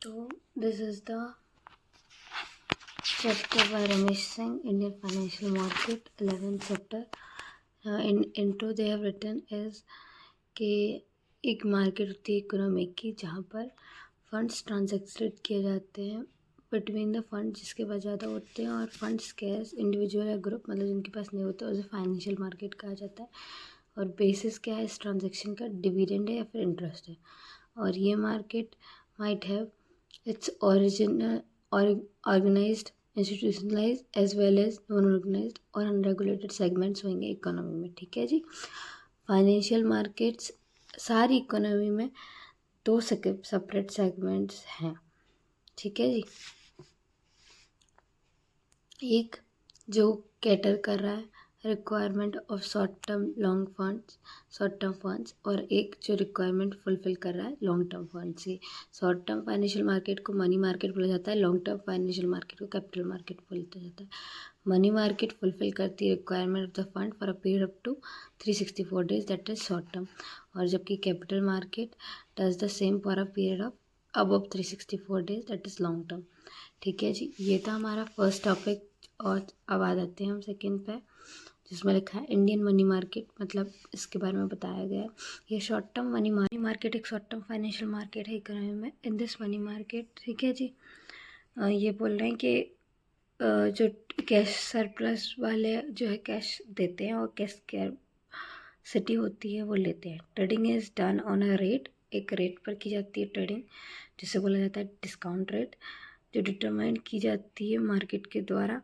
So this is the chapter by Ramesh Singh, Indian Financial Market, 11th chapter. In intro they have written is कि एक market होती है economy की जहाँ पर फंड्स ट्रांजेक्टेड किए जाते हैं बिटवीन द फंड जिसके पास ज़्यादा होते हैं और फंड्स कैश इंडिविजुअल या ग्रुप मतलब जिनके पास नहीं होते उसे फाइनेंशियल मार्केट कहा जाता है। और बेसिस क्या है इस ट्रांजेक्शन का, डिविडेंड है या फिर इंटरेस्ट है। और ये market might have its original organised institutionalise as well as non organised और अनरेगुलेटेड सेगमेंट्स होंगे इकोनॉमी में। ठीक है जी। फाइनेंशियल मार्केट्स सारी इकोनॉमी में दो सेपरेट सेगमेंट्स हैं। ठीक है जी। एक जो कैटर कर रहा है requirement of short term funds और एक जो रिक्वायरमेंट फुलफिल कर रहा है लॉन्ग टर्म फंड्स की। शॉर्ट टर्म फाइनेंशियल मार्केट को मनी मार्केट बोला जाता है, लॉन्ग टर्म फाइनेंशियल मार्केट को कैपिटल मार्केट बोला जाता है। मनी मार्केट फुलफिल करती है requirement of the fund for a period up to 364 days, that is short term. और जबकि capital market does the same for a period of above 364 days, that is long term. ठीक है जी। ये था हमारा first topic. और अब आ जाते हैं हम सेकेंड पे जिसमें लिखा है इंडियन मनी मार्केट, मतलब इसके बारे में बताया गया है। ये शॉर्ट टर्म मनी मार्केट एक शॉर्ट टर्म फाइनेंशियल मार्केट है इकोनॉमी में। इन दिस मनी मार्केट, ठीक है जी, ये बोल रहे हैं कि जो कैश सरप्लस वाले जो है कैश देते हैं और कैश सिटी होती है वो लेते हैं। Trading is done on a rate, एक रेट पर की जाती है ट्रेडिंग जिसे बोला जाता है डिस्काउंट रेट, जो डिटरमाइन की जाती है मार्केट के द्वारा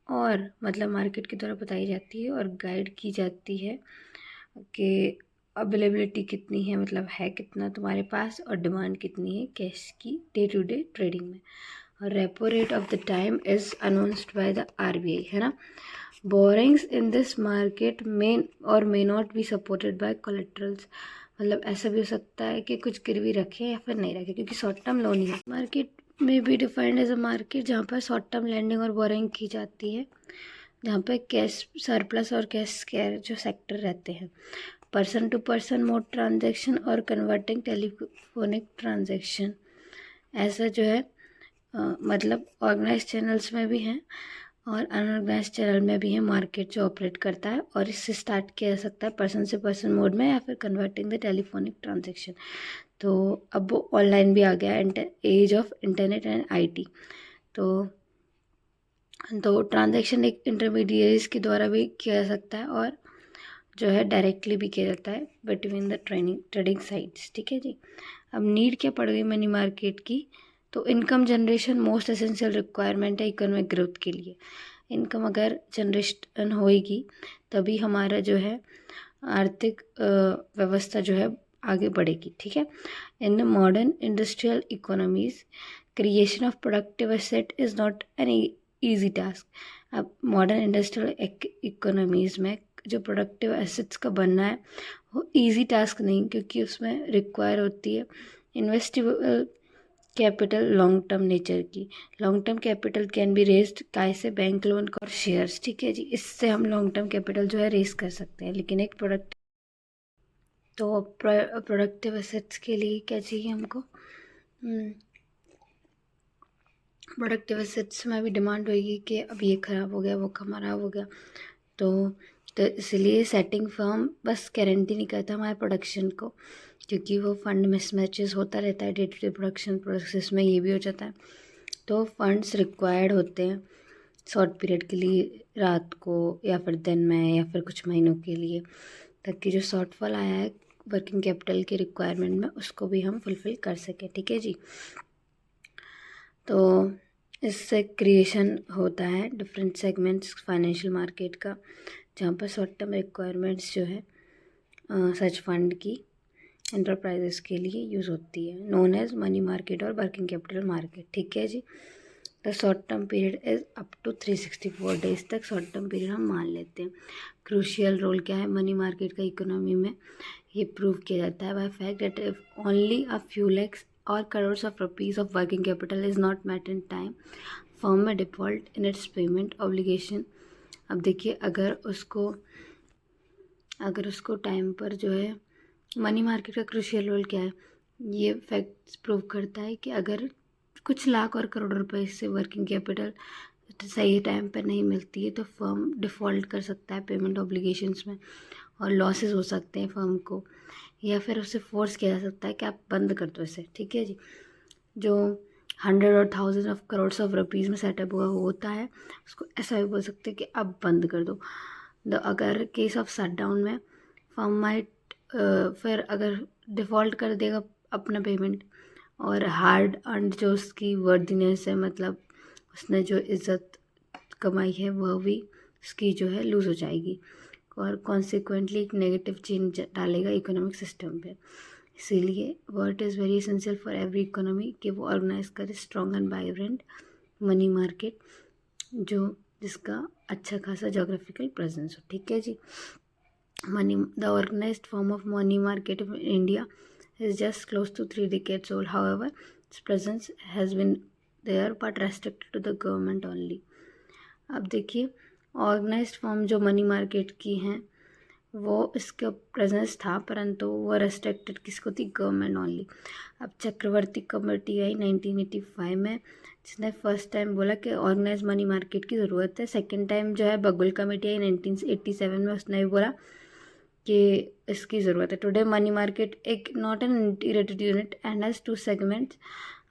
और मतलब मार्केट के द्वारा बताई जाती है और गाइड की जाती है कि अवेलेबिलिटी कितनी है, मतलब है कितना तुम्हारे पास और डिमांड कितनी है कैश की डे टू डे ट्रेडिंग में। और repo rate of the time is announced by the RBI, है ना। बोरिंग्स इन दिस मार्केट मे और may not be supported by collaterals, मतलब ऐसा भी हो सकता है कि कुछ गिरवी रखें या फिर नहीं रखें क्योंकि शॉर्ट टर्म लोन ही है। मार्केट में be defined as a market जहाँ पर शॉर्ट टर्म लैंडिंग और बोरिंग की जाती है, जहाँ पर कैश सरप्लस और कैश स्केयर जो सेक्टर रहते हैं। Person to person mode transaction और कन्वर्टिंग टेलीफोनिक ट्रांजेक्शन, ऐसा जो है मतलब ऑर्गेनाइज चैनल्स में भी हैं और अनऑर्गेनाइज चैनल में भी है मार्केट जो ऑपरेट करता है। और इससे स्टार्ट किया जा सकता है पर्सन से पर्सन मोड में या फिर कन्वर्टिंग द टेलीफोनिक ट्रांजेक्शन। तो अब वो ऑनलाइन भी आ गया, age of internet and IT. तो ट्रांजेक्शन एक इंटरमीडिएट्स के द्वारा भी किया जा सकता है और जो है डायरेक्टली भी किया जाता है बिटवीन द ट्रेडिंग साइट्स। ठीक है जी। अब नीड क्या पड़ गई मनी मार्केट की, तो income generation most essential requirement है इकोनॉमिक ग्रोथ के लिए। इनकम अगर जनरेशन होएगी तभी हमारा जो है आर्थिक व्यवस्था जो है आगे बढ़ेगी। ठीक है। In the modern industrial economies creation of productive asset is not an easy task. अब मॉडर्न इंडस्ट्रियल इकोनॉमीज़ में जो प्रोडक्टिव एसेट्स का बनना है वो इजी टास्क नहीं, क्योंकि उसमें रिक्वायर होती है investable capital long term nature की। Long term capital can be raised काय से, बैंक लोन और शेयर्स। ठीक है जी। इससे हम लॉन्ग टर्म कैपिटल जो है रेज कर सकते हैं। लेकिन एक प्रोडक्टिव एसेट्स के लिए क्या चाहिए हमको, प्रोडक्टिव एसेट्स में भी डिमांड होगी कि अब ये ख़राब हो गया वो ख़राब हो गया, तो इसलिए सेटिंग फर्म बस गारंटी नहीं करता हमारे प्रोडक्शन को, क्योंकि वो फंड मिसमैचेस होता रहता है day to day production process में, ये भी हो जाता है। तो फंड्स रिक्वायर्ड होते हैं शॉर्ट पीरियड के लिए, रात को या फिर दिन में या फिर कुछ महीनों के लिए, ताकि जो शॉर्टफॉल आया है वर्किंग कैपिटल के रिक्वायरमेंट में उसको भी हम फुलफ़िल कर सकें। ठीक है जी। तो इससे क्रिएशन होता है डिफरेंट सेगमेंट्स फाइनेंशियल मार्केट का, जहाँ पर शॉर्ट टर्म रिक्वायरमेंट्स जो है सच फंड की एंटरप्राइजेस के लिए यूज़ होती है, नोन एज मनी मार्केट और वर्किंग कैपिटल मार्केट। ठीक है जी। The short term period is up to 364 days तक शॉर्ट टर्म पीरियड हम मान लेते हैं। क्रूशियल रोल क्या है मनी मार्केट का इकोनॉमी में, ये प्रूव किया जाता है by fact that if only a few lakhs और crores of rupees of working capital is not met in time, firm में default in its payment obligation. अब देखिए अगर उसको टाइम पर जो है मनी मार्केट का क्रूशियल रोल क्या है, ये फैक्ट्स प्रूव करता है कि अगर कुछ लाख और करोड़ रुपए से वर्किंग कैपिटल सही टाइम पर नहीं मिलती है तो फर्म डिफ़ॉल्ट कर सकता है पेमेंट ऑब्लिगेशंस में, और लॉसेस हो सकते हैं फर्म को, या फिर उसे फोर्स किया जा सकता है कि आप बंद कर दो इसे। ठीक है जी। जो 100 और 1000 ऑफ करोड्स ऑफ रुपीज़ में सेटअप हुआ होता है उसको ऐसा भी बोल सकते हैं कि आप बंद कर दो। अगर केस ऑफ शट डाउन में फर्म माइट फिर अगर डिफ़ॉल्ट कर देगा अपना पेमेंट, और हार्ड अर्न जो उसकी वर्दीनेस है, मतलब उसने जो इज़्ज़त कमाई है वह भी उसकी जो है लूज़ हो जाएगी, और कॉन्सिक्वेंटली एक नेगेटिव चेंज डालेगा इकोनॉमिक सिस्टम पे। इसीलिए what is very essential for every economy कि वो ऑर्गेनाइज करे strong and vibrant money market जो जिसका अच्छा खासा जोग्राफिकल प्रेजेंस हो। ठीक है जी। The organized form of money market in India is just close to 3 decades old. However, its presence has been there but restricted to the government only. अब देखिए, organised form जो मनी मार्केट की हैं वो इसका प्रेजेंस था, परंतु वो रेस्ट्रिक्टेड किसको थी? Government only. अब चक्रवर्ती कमेटी आई 1985 में, जिसने फर्स्ट टाइम बोला कि ऑर्गेनाइज मनी मार्केट की ज़रूरत है। सेकेंड टाइम जो है बगुल कमेटी आई 1987 में, उसने भी बोला कि इसकी ज़रूरत है। टुडे मनी मार्केट एक not an integrated unit and has 2 segments,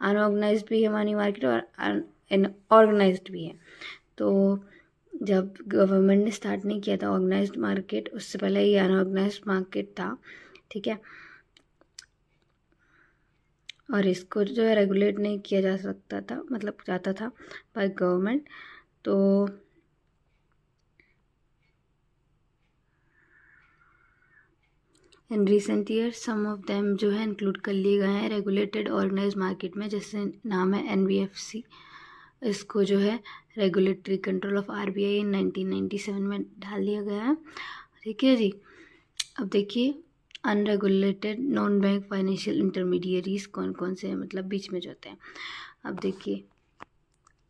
unorganised भी है मनी मार्केट और ऑर्गेनाइज्ड भी है। तो जब गवर्नमेंट ने स्टार्ट नहीं किया था ऑर्गेनाइज्ड मार्केट, उससे पहले ये अनऑर्गेनाइज्ड मार्केट था। ठीक है। और इसको जो है रेगुलेट नहीं किया जा सकता था, मतलब जाता था बाय गवर्नमेंट। तो in recent years some of them जो है इंक्लूड कर लिए गए हैं रेगुलेटेड ऑर्गेनाइज मार्केट में, जैसे नाम है NBFC। इसको जो है रेगुलेटरी कंट्रोल ऑफ RBI इन 1997 में डाल दिया गया है। ठीक है जी। अब देखिए, unregulated non bank financial intermediaries कौन कौन से हैं, मतलब बीच में जो होते हैं। अब देखिए,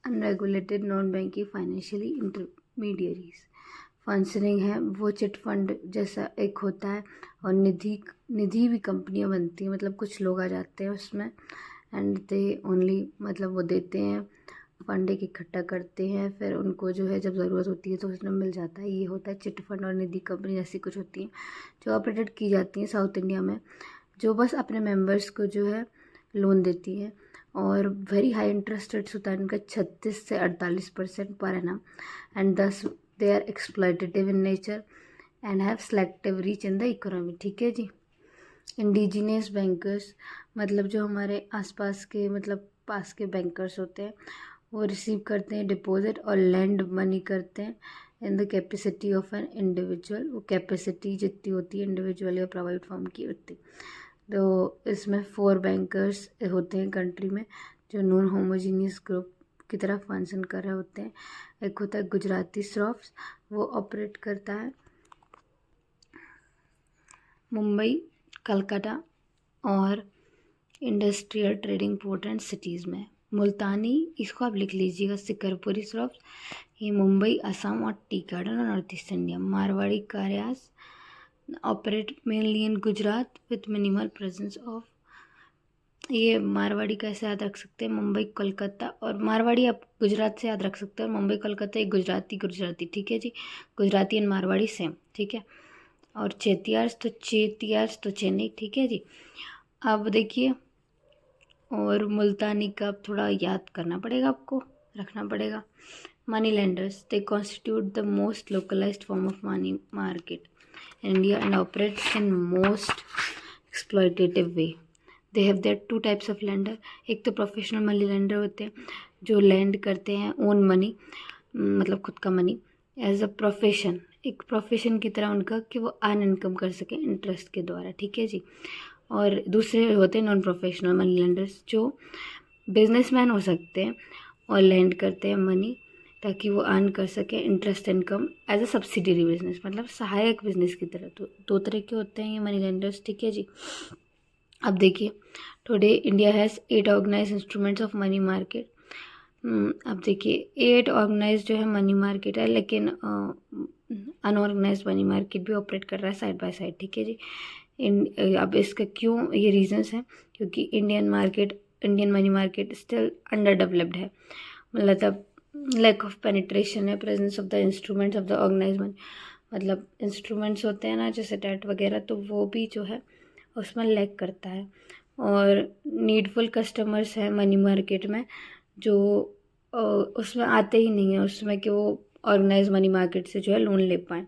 unregulated non banking financially intermediaries functioning है वो चिट फंड जैसा एक होता है, और निधि भी कंपनियां बनती हैं, मतलब कुछ लोग आ जाते हैं उसमें एंड दे ओनली, मतलब वो देते हैं फंड एक इकट्ठा करते हैं, फिर उनको जो है जब ज़रूरत होती है तो उसमें मिल जाता है। ये होता है चिट फंड, और निधि कंपनी जैसी कुछ होती हैं जो ऑपरेटेड की जाती हैं साउथ इंडिया में, जो बस अपने मेंबर्स को जो है लोन देती हैं, और वेरी हाई इंटरेस्ट रेट्स होता है इनका 36 से 48% पर annum, and thus they are exploitative in nature and have selective reach in the economy. ठीक है जी। इंडिजिनियस बैंकर्स, मतलब जो हमारे आसपास के, मतलब पास के बैंकर्स होते हैं, वो रिसीव करते हैं डिपॉजिट और लैंड मनी करते हैं in the capacity of an individual. वो कैपेसिटी जितनी होती है इंडिविजुअल या प्राइवेट फर्म की उतनी। तो इसमें 4 बैंकर्स होते हैं कंट्री में जो नॉन होमोजीनियस ग्रुप की तरह फंक्शन कर रहे होते हैं। एक होता है गुजराती श्रॉफ्स, वो ऑपरेट करता है मुंबई, कलकत्ता और industrial trading port and cities में। मुल्तानी, इसको आप लिख लीजिएगा, सिकरपुरी श्रॉफ्स, ये मुंबई, असम और टी गार्डन और नॉर्थ ईस्ट इंडिया। मारवाड़ी कार्यास operate mainly in Gujarat with minimal presence of, ये मारवाड़ी कैसे याद रख सकते हैं? मुंबई, कोलकाता, और मारवाड़ी आप गुजरात से याद रख सकते हैं, और मुंबई कोलकाता एक गुजराती। ठीक है जी। Gujarati and Marwari same. ठीक है। और चेतियार्स तो चेन्नई। ठीक है जी। अब देखिए, और मुल्तानी का थोड़ा याद करना पड़ेगा, आपको रखना पड़ेगा। Money lenders, they constitute the most localised form of money market in India and operate in most exploitative way. They have their 2 types of lender. एक तो प्रोफेशनल मनी लेंडर होते हैं जो लैंड करते हैं ओन मनी, मतलब खुद का मनी एज अ प्रोफेशन, एक प्रोफेशन की तरह उनका कि वो अर्न इनकम कर सकें इंटरेस्ट के द्वारा। ठीक है जी। और दूसरे होते हैं नॉन प्रोफेशनल मनी लेंडर्स जो बिजनेसमैन हो सकते हैं और लैंड करते हैं मनी ताकि वो अर्न कर सके interest income as a subsidiary business, मतलब सहायक बिजनेस की तरह। तो 2 तरह के होते हैं ये मनी लेंडर्स। ठीक है जी। अब देखिए, today India has 8 organise instruments of money market. अब देखिए, 8 ऑर्गेनाइज जो है मनी मार्केट है, लेकिन अनऑर्गेनाइज मनी मार्केट भी ऑपरेट कर रहा है साइड बाय साइड। ठीक है जी। अब इसका क्यों, ये रीजंस हैं क्योंकि Indian market Indian money market still underdeveloped है, मतलब लैक ऑफ पेनिट्रेशन है, presence of the instruments of the organise money, मतलब इंस्ट्रूमेंट्स होते हैं ना जैसे डेट वगैरह, तो वो भी जो है उसमें लैक करता है। और नीडफुल कस्टमर्स हैं मनी मार्केट में जो उसमें आते ही नहीं है उसमें कि वो ऑर्गेनाइज मनी मार्केट से जो है लोन ले पाएँ।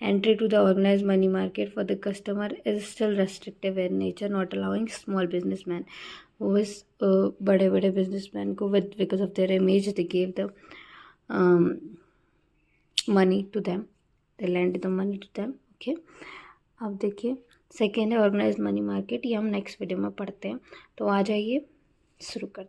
Entry to the organise money market for the customer is still restrictive in nature, not allowing small businessman. वो इस बड़े बड़े बिजनेसमैन को with because of their image they give the money to them, they lend the money to them. Okay, अब देखिए second है organise money market, ये हम नेक्स्ट वीडियो में पढ़ते हैं। तो आ जाइए शुरू करते हैं।